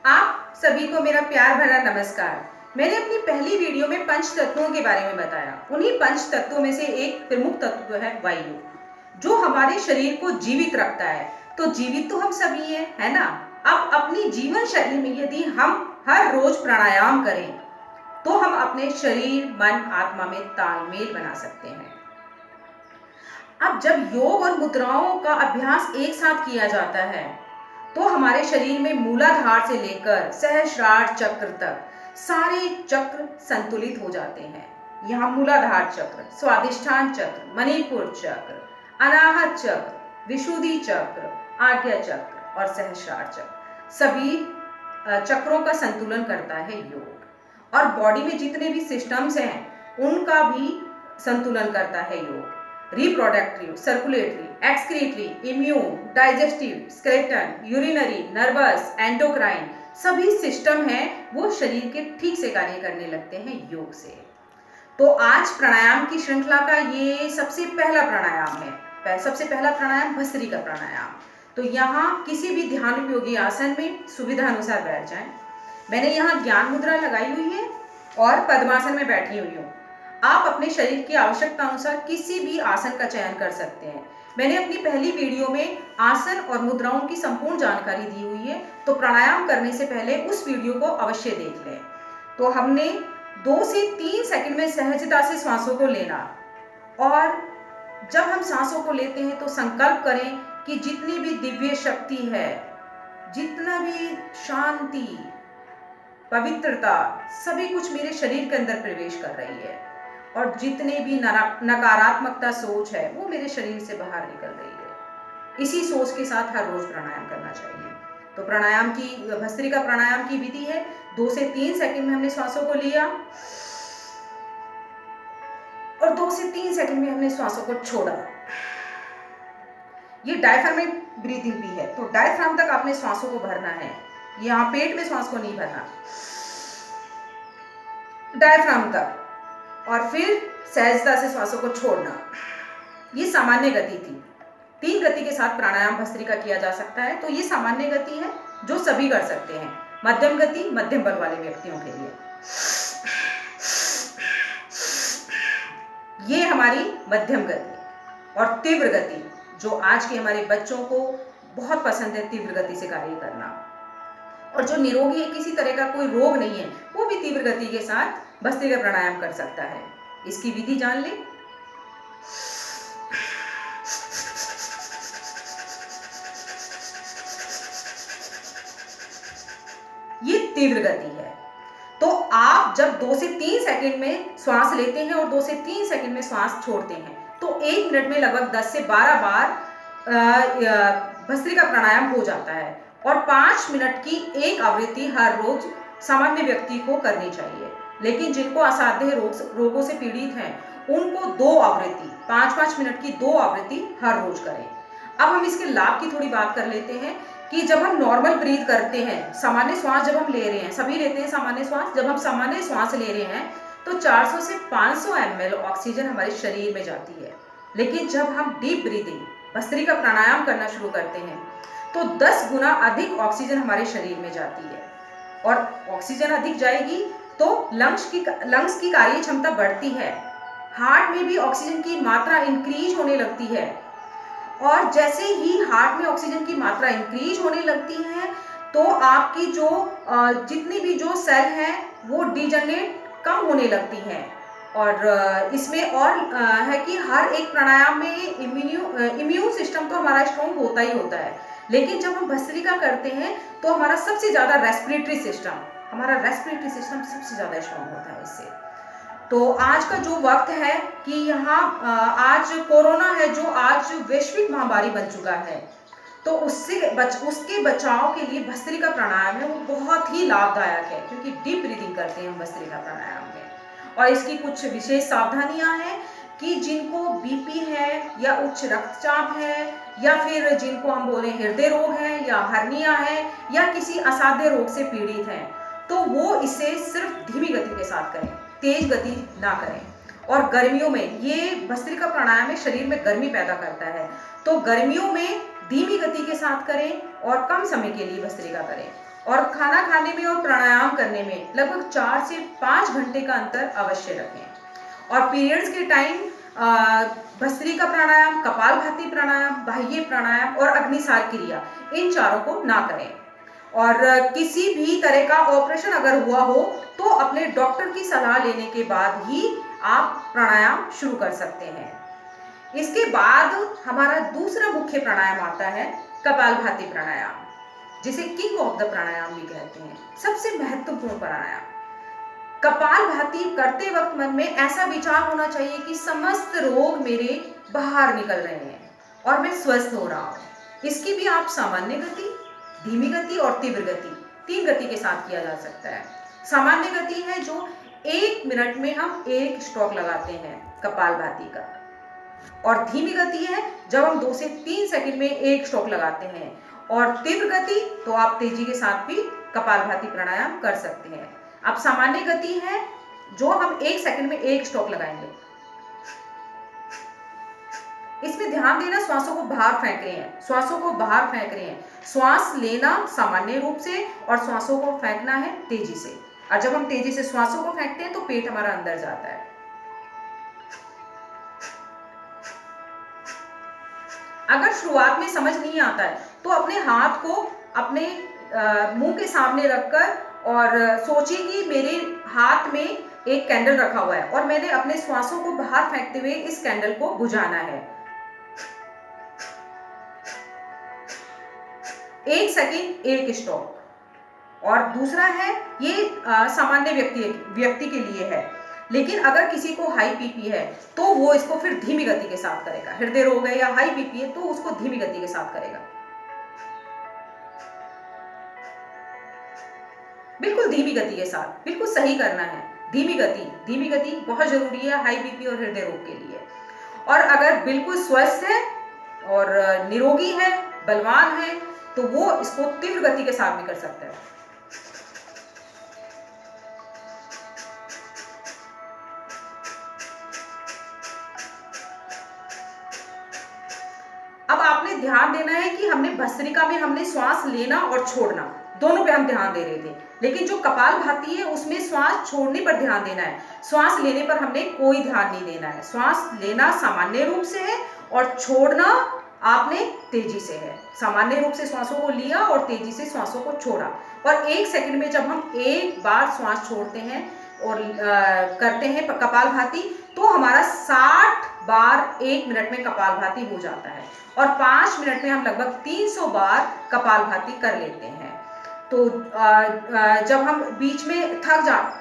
आप सभी को मेरा प्यार भरा नमस्कार। मैंने अपनी पहली वीडियो में पंच तत्वों के बारे में बताया। उन्हीं पंच तत्वों में से एक प्रमुख तत्व है वायु, जो हमारे शरीर को जीवित रखता है। तो जीवित तो हम सभी हैं, है ना। अब अपनी जीवन शैली में यदि हम हर रोज प्राणायाम करें तो हम अपने शरीर, मन, आत्मा में तालमेल बना सकते हैं। अब जब योग और मुद्राओं का अभ्यास एक साथ किया जाता है तो हमारे शरीर में मूलाधार से लेकर सहस्रार चक्र तक सारे चक्र संतुलित हो जाते हैं। यहाँ मूलाधार चक्र, स्वादिष्ठान चक्र, मणिपुर चक्र, अनाहत चक्र, विशुद्धि चक्र, आज्ञा चक्र और सहस्रार चक्र, सभी चक्रों का संतुलन करता है योग। और बॉडी में जितने भी सिस्टम्स हैं उनका भी संतुलन करता है योग। Reproductive, circulatory, excretory, immune, digestive, skeleton, urinary, nervous, endocrine, सभी सिस्टम हैं वो शरीर के ठीक से कार्य करने लगते हैं योग से। तो आज प्राणायाम की श्रृंखला का ये सबसे पहला प्राणायाम है। सबसे पहला प्राणायाम भस्त्रिका प्राणायाम। तो यहाँ किसी भी ध्यान उपयोगी आसन में सुविधा अनुसार बैठ जाएं। मैंने यहाँ ज्ञान मुद्रा लगाई हुई है और पद्मासन में बैठी हुई हूँ। आप अपने शरीर की आवश्यकता अनुसार किसी भी आसन का चयन कर सकते हैं। मैंने अपनी पहली वीडियो में आसन और मुद्राओं की संपूर्ण जानकारी दी हुई है, तो प्राणायाम करने से पहले उस वीडियो को अवश्य देख लें। तो हमने 2 से 3 सेकंड में सहजता से सांसों को लेना, और जब हम सांसों को लेते हैं तो संकल्प करें कि जितनी भी दिव्य शक्ति है, जितना भी शांति, पवित्रता, सभी कुछ मेरे शरीर के अंदर प्रवेश कर रही है, और जितने भी नकारात्मकता सोच है वो मेरे शरीर से बाहर निकल रही है। इसी सोच के साथ हर रोज प्राणायाम करना चाहिए। तो प्राणायाम की, भस्त्रिका प्राणायाम की विधि है, 2 से 3 सेकंड में हमने श्वासों को लिया और 2 से 3 सेकंड में हमने श्वासों को छोड़ा। ये डायफ्रामिक ब्रीथिंग भी है, तो डायफ्राम तक आपने श्वासों को भरना है। यहाँ पेट में श्वास को नहीं भरना, डायफ्राम तक, और फिर सहजता से श्वासों को छोड़ना। ये सामान्य गति थी। 3 गति के साथ प्राणायाम भस्त्रिका किया जा सकता है। तो ये सामान्य गति है जो सभी कर सकते हैं। मध्यम गति मध्यम बल वाले व्यक्तियों के लिए। ये हमारी मध्यम गति। और तीव्र गति, जो आज के हमारे बच्चों को बहुत पसंद है, तीव्र गति से कार्य करना। और जो निरोगी है, किसी तरह का कोई रोग नहीं है, वो भी तीव्र गति के साथ भस्त्रिका प्राणायाम कर सकता है। इसकी विधि जान लें। ये तीव्र गति है। तो आप जब 2 से 3 सेकंड में श्वास लेते हैं और 2 से 3 सेकंड में श्वास छोड़ते हैं, तो 1 मिनट में लगभग 10 से 12 बार भस्त्रिका प्राणायाम हो जाता है। और 5 मिनट की एक आवृत्ति हर रोज सामान्य व्यक्ति को करनी चाहिए। लेकिन जिनको असाध्य रोगों से पीड़ित हैं, उनको 2 आवृत्ति, 5-5 मिनट की 2 आवृत्ति हर रोज करें। अब हम इसके लाभ की थोड़ी बात कर लेते हैं कि जब हम नॉर्मल ब्रीथ करते हैं, सामान्य श्वास जब हम ले रहे हैं, सभी लेते हैं सामान्य श्वास, जब हम सामान्य श्वास ले रहे हैं तो 400 से 500 ml ऑक्सीजन हमारे शरीर में जाती है। लेकिन जब हम डीप ब्रीदिंग, भस्त्रिका प्राणायाम करना शुरू करते हैं तो 10 गुना अधिक ऑक्सीजन हमारे शरीर में जाती है। और ऑक्सीजन अधिक जाएगी तो लंग्स की कार्य क्षमता बढ़ती है। हार्ट में भी ऑक्सीजन की मात्रा इंक्रीज होने लगती है। और जैसे ही हार्ट में ऑक्सीजन की मात्रा इंक्रीज होने लगती है तो आपकी जो जितनी भी जो सेल हैं वो डिजनरेट कम होने लगती हैं। और इसमें और है कि हर एक प्राणायाम में इम्यून सिस्टम तो हमारा स्ट्रॉन्ग होता ही होता है। लेकिन जब हम भस्त्रिका करते हैं तो हमारा सबसे ज़्यादा रेस्पिरेटरी सिस्टम सबसे ज़्यादा स्ट्रॉन्ग होता है इससे। तो आज का जो वक्त है कि यहाँ आज कोरोना है, जो आज वैश्विक महामारी बन चुका है, तो उसके बचाव के लिए भस्त्रिका प्राणायाम है वो बहुत ही लाभदायक है, क्योंकि डीप ब्रीदिंग करते हैं हम भस्त्रिका प्राणायाम में। और इसकी कुछ विशेष सावधानियां हैं कि जिनको बीपी है या उच्च रक्तचाप है, या फिर जिनको हम बोले हृदय रोग है या हर्निया है या किसी असाध्य रोग से पीड़ित हैं, तो वो इसे सिर्फ धीमी गति के साथ करें, तेज गति ना करें। और गर्मियों में ये भस्त्रिका प्राणायाम में शरीर में गर्मी पैदा करता है, तो गर्मियों में धीमी गति के साथ करें और कम समय के लिए भस्त्रिका करें। और खाना खाने में और प्राणायाम करने में लगभग 4 से 5 घंटे का अंतर अवश्य रखें। और पीरियड्स के टाइम भस्त्रिका प्राणायाम, कपालभाति प्राणायाम, बाह्य प्राणायाम और अग्निसार क्रिया, इन चारों को ना करें। और किसी भी तरह का ऑपरेशन अगर हुआ हो तो अपने डॉक्टर की सलाह लेने के बाद ही आप प्राणायाम शुरू कर सकते हैं। इसके बाद हमारा दूसरा मुख्य प्राणायाम आता है कपालभाति प्राणायाम, जिसे किंग ऑफ द प्राणायाम भी कहते हैं, सबसे महत्वपूर्ण प्राणायाम। कपालभाति करते वक्त मन में ऐसा विचार होना चाहिए कि समस्त रोग मेरे बाहर निकल रहे हैं और मैं स्वस्थ हो रहा हूं। इसकी भी आप सामान्य गति, धीमी गति और तीव्र गति, 3 गति के साथ किया जा सकता है। सामान्य गति है जो 1 मिनट में हम 1 स्ट्रोक लगाते हैं कपालभाति का, और धीमी गति है जब हम 2 से 3 सेकंड में 1 स्ट्रोक लगाते हैं, और तीव्र गति तो आप तेजी के साथ भी कपालभाति प्राणायाम कर सकते हैं। अब सामान्य गति है जो हम 1 सेकंड में 1 स्ट्रोक लगाएंगे। इसमें ध्यान देना, श्वासों को बाहर फेंक रहे हैं, श्वासों को बाहर फेंक रहे हैं। श्वास लेना सामान्य रूप से और श्वासों को फेंकना है तेजी से। और जब हम तेजी से श्वासों को फेंकते हैं तो पेट हमारा अंदर जाता है। अगर शुरुआत में समझ नहीं आता है तो अपने हाथ को अपने मुंह के सामने रखकर और सोचिए कि मेरे हाथ में एक कैंडल रखा हुआ है और मैंने अपने श्वासों को बाहर फेंकते हुए इस कैंडल को बुझाना है। 1 सेकंड 1 स्ट्रोक। और दूसरा है ये सामान्य व्यक्ति के लिए है, लेकिन अगर किसी को हाई बीपी है तो वो इसको फिर धीमी गति के साथ करेगा। हृदय रोग है या हाई बीपी है तो उसको धीमी गति के साथ करेगा, बिल्कुल धीमी गति के साथ, बिल्कुल सही करना है। धीमी गति बहुत जरूरी है हाई बीपी और हृदय रोग के लिए। और अगर बिल्कुल स्वस्थ है और निरोगी है, बलवान है, तो वो इसको तीव्र गति के साथ भी कर सकता है। अब आपने ध्यान देना है कि हमने भस्त्रिका में हमने श्वास लेना और छोड़ना दोनों पे हम ध्यान दे रहे थे, लेकिन जो कपालभाति है उसमें श्वास छोड़ने पर ध्यान देना है, श्वास लेने पर हमने कोई ध्यान नहीं देना है। श्वास लेना सामान्य रूप से है और छोड़ना आपने तेजी से है। सामान्य रूप से श्वासों को लिया और तेजी से श्वासों को छोड़ा। और 1 सेकंड में जब हम एक बार श्वास छोड़ते हैं और करते हैं कपालभाति तो हमारा 60 बार 1 मिनट में कपालभाति हो जाता है और 5 मिनट में हम लगभग 300 बार कपालभाति कर लेते हैं। तो जब हम बीच में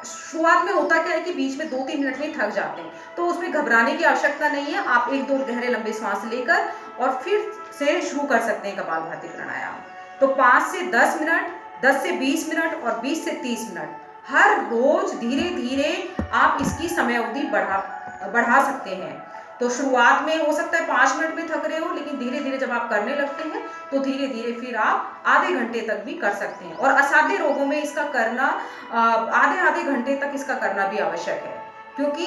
शुरुआत में होता क्या है कि बीच में 2-3 मिनट में थक जाते हैं, तो उसमें घबराने की आवश्यकता नहीं है। आप 1-2 गहरे लंबे सांस लेकर और फिर से शुरू कर सकते हैं कपालभाति प्राणायाम। तो 5 से 10 मिनट, 10 से 20 मिनट और 20 से 30 मिनट हर रोज धीरे धीरे आप इसकी समय अवधि बढ़ा सकते हैं। तो शुरुआत में हो सकता है 5 मिनट में थक रहे हो, लेकिन धीरे धीरे जब आप करने लगते हैं तो धीरे धीरे फिर आप आधे घंटे तक भी कर सकते हैं। और असाध्य रोगों में इसका करना आधे घंटे तक इसका करना भी आवश्यक है, क्योंकि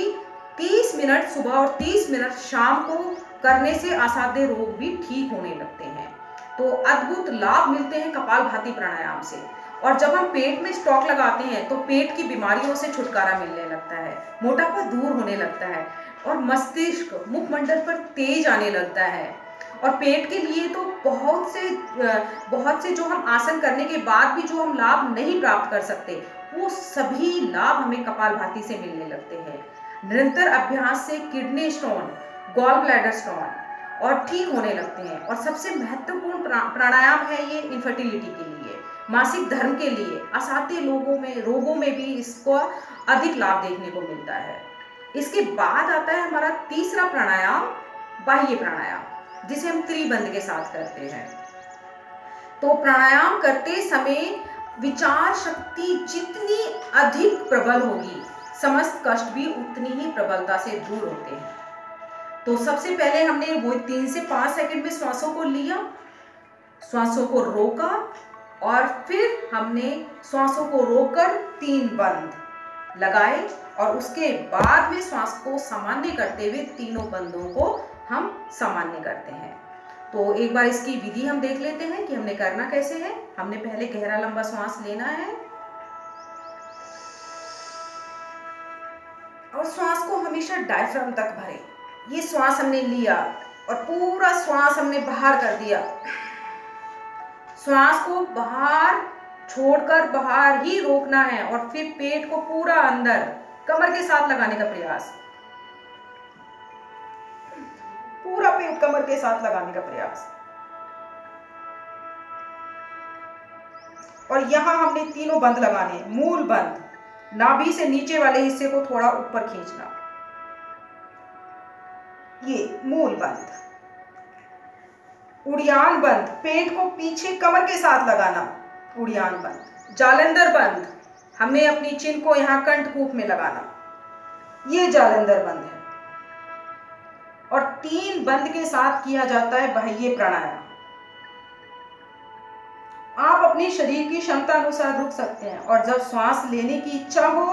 30 मिनट सुबह और 30 मिनट शाम को करने से असाध्य रोग भी ठीक होने लगते हैं। तो अद्भुत लाभ मिलते हैं कपालभाति प्राणायाम से। और जब हम पेट में स्टॉक लगाते हैं तो पेट की बीमारियों से छुटकारा मिलने लगता है, मोटापा दूर होने लगता है और मस्तिष्क मुखमंडल पर तेज आने लगता है। और पेट के लिए तो बहुत से जो हम आसन करने के बाद भी जो हम लाभ नहीं प्राप्त कर सकते, वो सभी लाभ हमें कपालभाति से मिलने लगते हैं। निरंतर अभ्यास से kidney stone, gall bladder stone और ठीक होने लगते हैं। और सबसे महत्वपूर्ण प्राणायाम है ये इनफर्टिलिटी के लिए, मासिक धर्म के लिए, असाध्य रोगों में भी इसको अधिक लाभ देखने को मिलता है। इसके बाद आता है हमारा तीसरा प्राणायाम, बाह्य प्राणायाम, जिसे हम त्रिबंध के साथ करते हैं। तो प्राणायाम करते समय विचार शक्ति जितनी अधिक प्रबल होगी, समस्त कष्ट भी उतनी ही प्रबलता से दूर होते हैं। तो सबसे पहले हमने वो 3 से 5 सेकंड में श्वासों को लिया, श्वासों को रोका और फिर हमने श्वासों को रोककर 3 बंद लगाए और उसके बाद में श्वास को सामान्य करते हुए तीनों बंदों को हम सामान्य करते हैं। तो एक बार इसकी विधि हम देख लेते हैं कि हमने करना कैसे है। हमने पहले गहरा लंबा सांस लेना है और श्वास को हमेशा डायफ्राम तक भरें। ये श्वास हमने लिया और पूरा श्वास हमने बाहर कर दिया। श्वास को बाहर छोड़कर बाहर ही रोकना है और फिर पेट को पूरा अंदर कमर के साथ लगाने का प्रयास, पूरा पेट कमर के साथ लगाने का प्रयास। और यहां हमने तीनों बंद लगाने, मूल बंद, नाभि से नीचे वाले हिस्से को थोड़ा ऊपर खींचना, ये मूल बंद। उड़ियान बंद, पेट को पीछे कमर के साथ लगाना, उड़ियान बंद। जालंधर बंद, हमने अपनी चिन को यहां कंठकूप में लगाना, ये जालंधर बंद है। और 3 बंद के साथ किया जाता है बाह्य प्राणायाम। आप अपने शरीर की क्षमता अनुसार रुक सकते हैं और जब श्वास लेने की इच्छा हो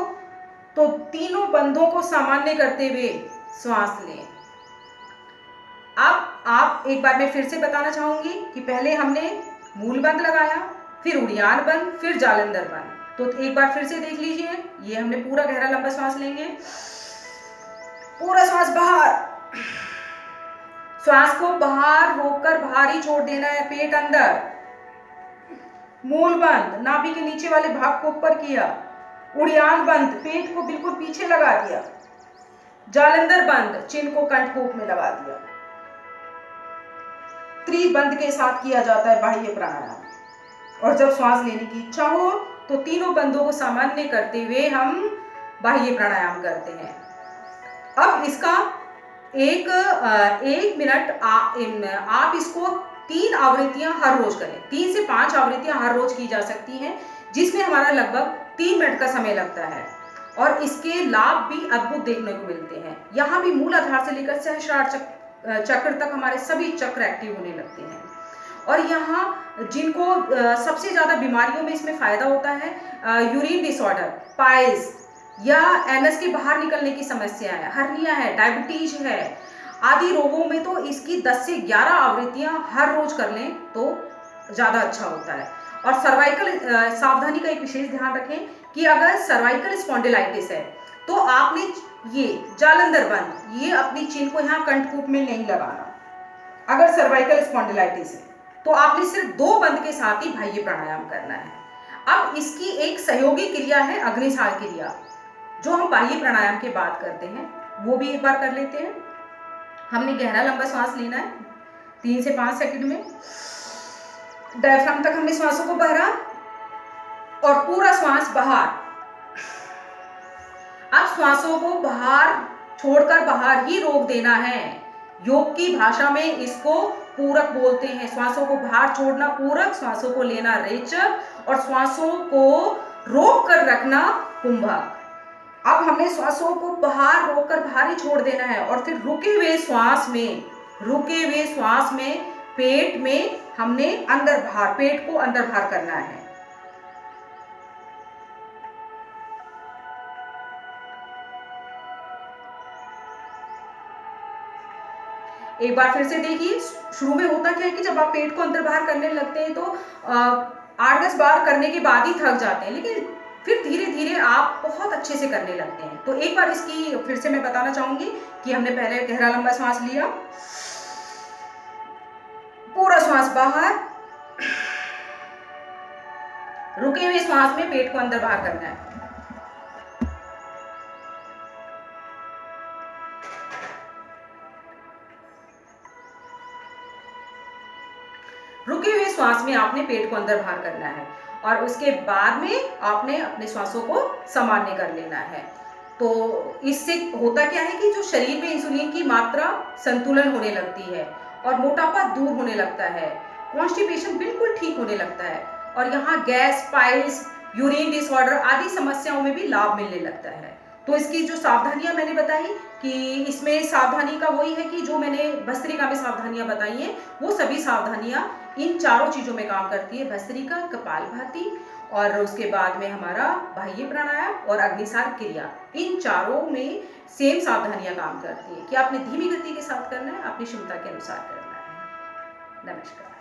तो तीनों बंधों को सामान्य करते हुए श्वास लें। अब आप एक बार मैं फिर से बताना चाहूंगी कि पहले हमने मूल बंद लगाया, फिर उड़ियान बंद, फिर जालंधर बंद। तो एक बार फिर से देख लीजिए। ये हमने पूरा गहरा लंबा श्वास लेंगे, पूरा श्वास बाहर, श्वास को बाहर रोककर बाहर ही छोड़ देना है, पेट अंदर। मूल बंद, नाभि के नीचे वाले भाग को ऊपर किया। उड़ियान बंद, पेट को बिल्कुल पीछे लगा दिया। जालंधर बंद, चिन को कंठकूप में लगा दिया। त्रिबंध के साथ किया जाता है बाह्य प्राणायाम। और जब श्वास लेने की इच्छा हो तो तीनों बंधों को सामान्य करते हुए हम बाह्य प्राणायाम करते हैं। अब इसका एक मिनट आप इसको 3 आवृत्तियां हर रोज करें। 3 से 5 आवृत्तियां हर रोज की जा सकती हैं, जिसमें हमारा लगभग 3 मिनट का समय लगता है और इसके लाभ भी अद्भुत देखने को मिलते हैं। यहाँ भी मूल आधार से लेकर सहस्रार चक्र तक हमारे सभी चक्र एक्टिव होने लगते हैं। और यहाँ जिनको सबसे ज्यादा बीमारियों में इसमें फायदा होता है, यूरिन डिसऑर्डर, पाइल्स या एनस के बाहर निकलने की समस्या है, हर्निया है, डायबिटीज है आदि रोगों में तो इसकी 10 से 11 आवृत्तियां हर रोज कर लें तो ज्यादा अच्छा होता है। और सर्वाइकल सावधानी का एक विशेष ध्यान रखें कि अगर सर्वाइकल स्पॉन्डिलाइटिस है तो आपने ये जालंधर बंद, ये अपनी चिन को यहाँ कंठकूप में नहीं लगाना। अगर सर्वाइकल स्पॉन्डिलाइटिस है तो आपने सिर्फ 2 बंद के साथ ही बाह्य प्राणायाम करना है। अब इसकी एक सहयोगी क्रिया है अग्निसार क्रिया, जो हम बाह्य प्राणायाम के बाद करते हैं, वो भी एक बार कर लेते हैं। हमने गहरा लंबा श्वास लेना है 3 से 5 सेकंड में। डायफ्राम तक हमने श्वासों को भरा और पूरा श्वास बाहर। अब श्वासों को बाहर छोड़कर बाहर ही रोक देना है। योग की भाषा में इसको पूरक बोलते हैं। श्वासों को बाहर छोड़ना पूरक, श्वासों को लेना रेचक और श्वासों को रोक कर रखना कुंभक। अब हमने श्वासों को बाहर रोककर बाहर ही छोड़ देना है और फिर रुके हुए श्वास में पेट में हमने अंदर बाहर, पेट को अंदर बाहर करना है। एक बार फिर से देखिए। शुरू में होता क्या है कि जब आप पेट को अंदर बाहर करने लगते हैं तो 8-10 बार करने के बाद ही थक जाते हैं, लेकिन फिर धीरे धीरे आप बहुत अच्छे से करने लगते हैं। तो एक बार इसकी फिर से मैं बताना चाहूंगी कि हमने पहले गहरा लंबा श्वास लिया, पूरा श्वास बाहर, रुके हुए श्वास में पेट को अंदर बाहर करना है। रुके हुए श्वास में आपने पेट को अंदर बाहर करना है और उसके बाद में आपने अपने श्वासों को सामान्य कर लेना है। तो इससे होता क्या है कि जो शरीर में इंसुलिन की मात्रा संतुलन होने लगती है और मोटापा दूर होने लगता है, कॉन्स्टिपेशन बिल्कुल ठीक होने लगता है और यहाँ गैस, पाइल्स, यूरिन डिसऑर्डर आदि समस्याओं में भी लाभ मिलने लगता है। तो इसकी जो सावधानियां मैंने बताई कि इसमें सावधानी का वही है कि जो मैंने भस्त्रिका में सावधानियां बताई हैं वो सभी सावधानियां इन चारों चीजों में काम करती है। भस्त्रिका, कपालभाति और उसके बाद में हमारा बाह्य प्राणायाम और अग्निसार क्रिया, इन चारों में सेम सावधानियां काम करती है कि आपने धीमी गति के साथ करना है, अपनी क्षमता के अनुसार करना है। नमस्कार।